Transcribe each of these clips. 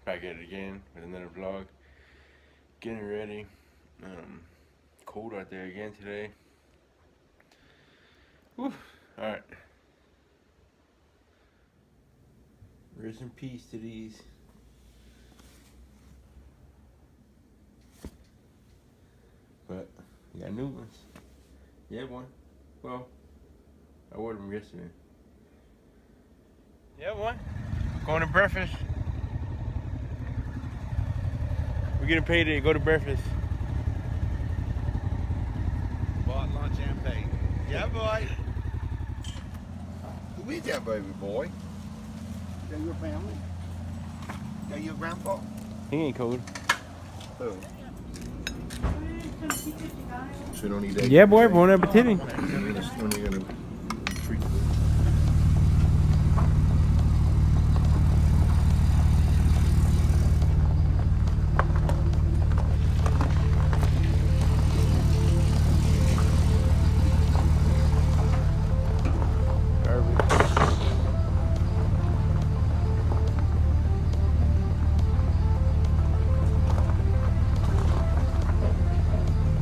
back at it again with another vlog. Getting ready. Cold out there again today. Whew. Alright. Rest in peace to these. But we got new ones. Yeah, one. Well, I ordered them yesterday. Yeah, one. Going to breakfast. We're getting paid to go to breakfast. Bought lunch and paid. Yeah, boy. Who is that baby boy? Is that your family? Is that your grandpa? He ain't cold. Who? So you don't need that. Yeah, boy. Bon appetit. When are you gonna treat them?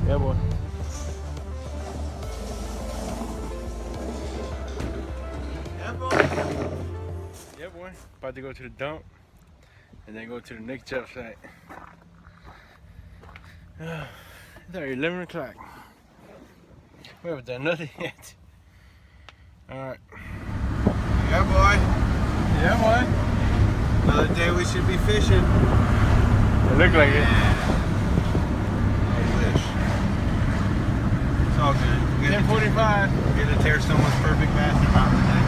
Yeah, boy. Yeah, boy. Yeah, boy. About to go to the dump and then go to the next job site. It's already 11 o'clock. We haven't done nothing yet. Alright. Yeah, boy. Yeah, boy. Another day we should be fishing. It look like it. I wish. It's all good. 10:45. We're gonna tear someone's perfect bathroom out today.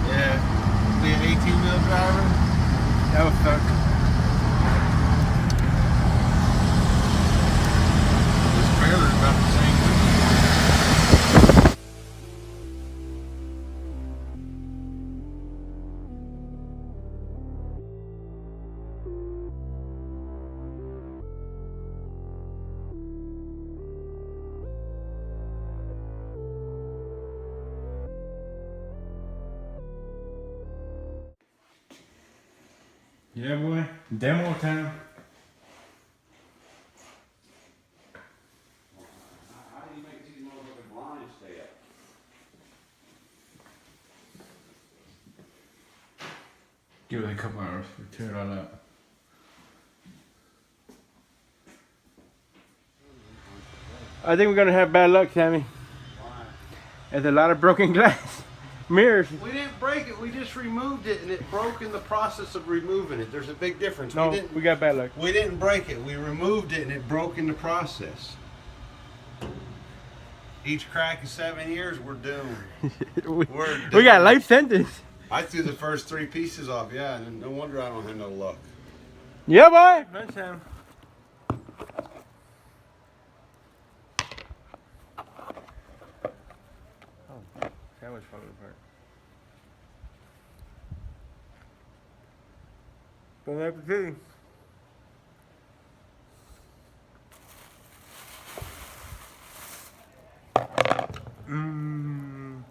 Yeah. Be an 18-wheel driver. That was suck. This trailer's about the same. Yeah, boy. Demo time. How do you make these motherfucking blinds stay up? Give it a couple hours. We'll tear it all out. I think we're gonna have bad luck, Sammy. Why? There's a lot of broken glass. Mirrors. We didn't break it, we just removed it and it broke in the process of removing it. There's a big difference. No, we got bad luck. We didn't break it, we removed it and it broke in the process. Each crack is 7 years, we're doomed. we got life sentence. I threw the first 3 pieces off, yeah, and no wonder I don't have no luck. Yeah, boy. Nice, Sam. Oh, that was falling apart. Bon appetit. Mmm.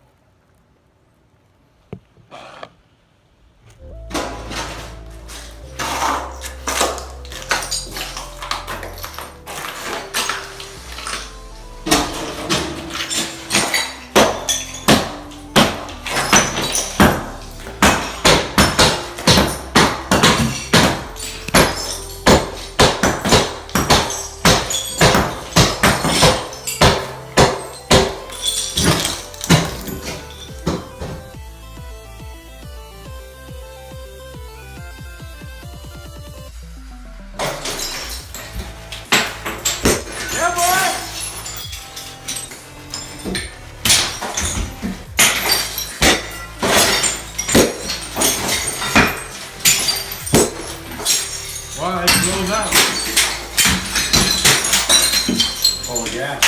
Wow, it blows out. Oh yeah.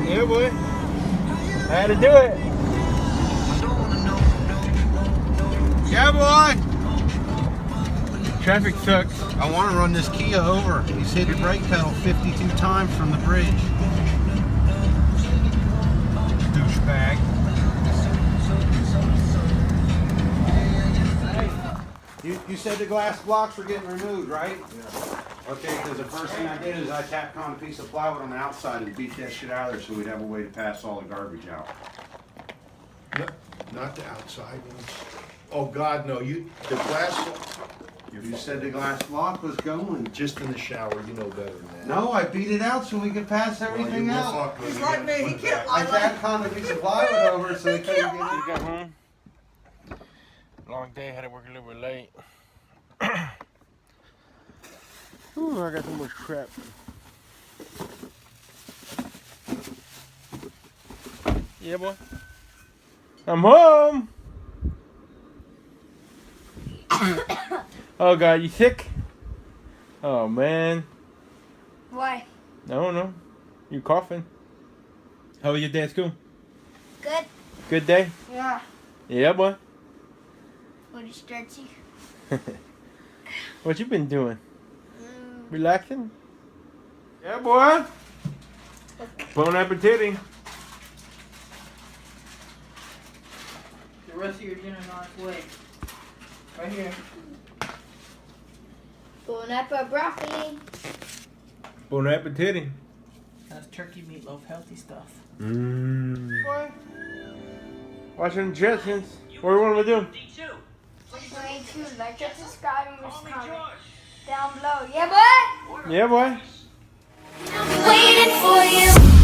Yeah, boy. I had to do it. Yeah, boy. Traffic sucks. I want to run this Kia over. He's hit the brake pedal 52 times from the bridge. Douchebag. You said the glass blocks were getting removed, right? Yeah. Okay, because the first thing I did is I tapped on a piece of plywood on the outside and beat that shit out of there so we'd have a way to pass all the garbage out. No, not the outside ones. Oh, God, no, the glass, You said the glass block was going. just in the shower, you know better than that. No, I beat it out so we could pass everything Well, you out. fuck me. He's like me, he can't I lie like tapped on a piece of plywood over so they couldn't get You it. got home? Long day, had to work a little bit late. Ooh, I got so much crap. Yeah, boy. I'm home. Oh, God, you sick? Oh, man. Why? I don't know. You coughing? How was your day at school? Good? Good day? Yeah. Yeah, boy. What is stretchy? What you been doing? Relaxing? Yeah, boy. Bon appetit. the rest of your dinner's on its way. Right here. Bon appetit broccoli. Bon appetit. That's turkey meatloaf, healthy stuff. Boy. Watching Jetsons. What do you want me to do? Going to like and subscribe and comment down below. Yeah, boy? Yeah, boy. I'm waiting for you.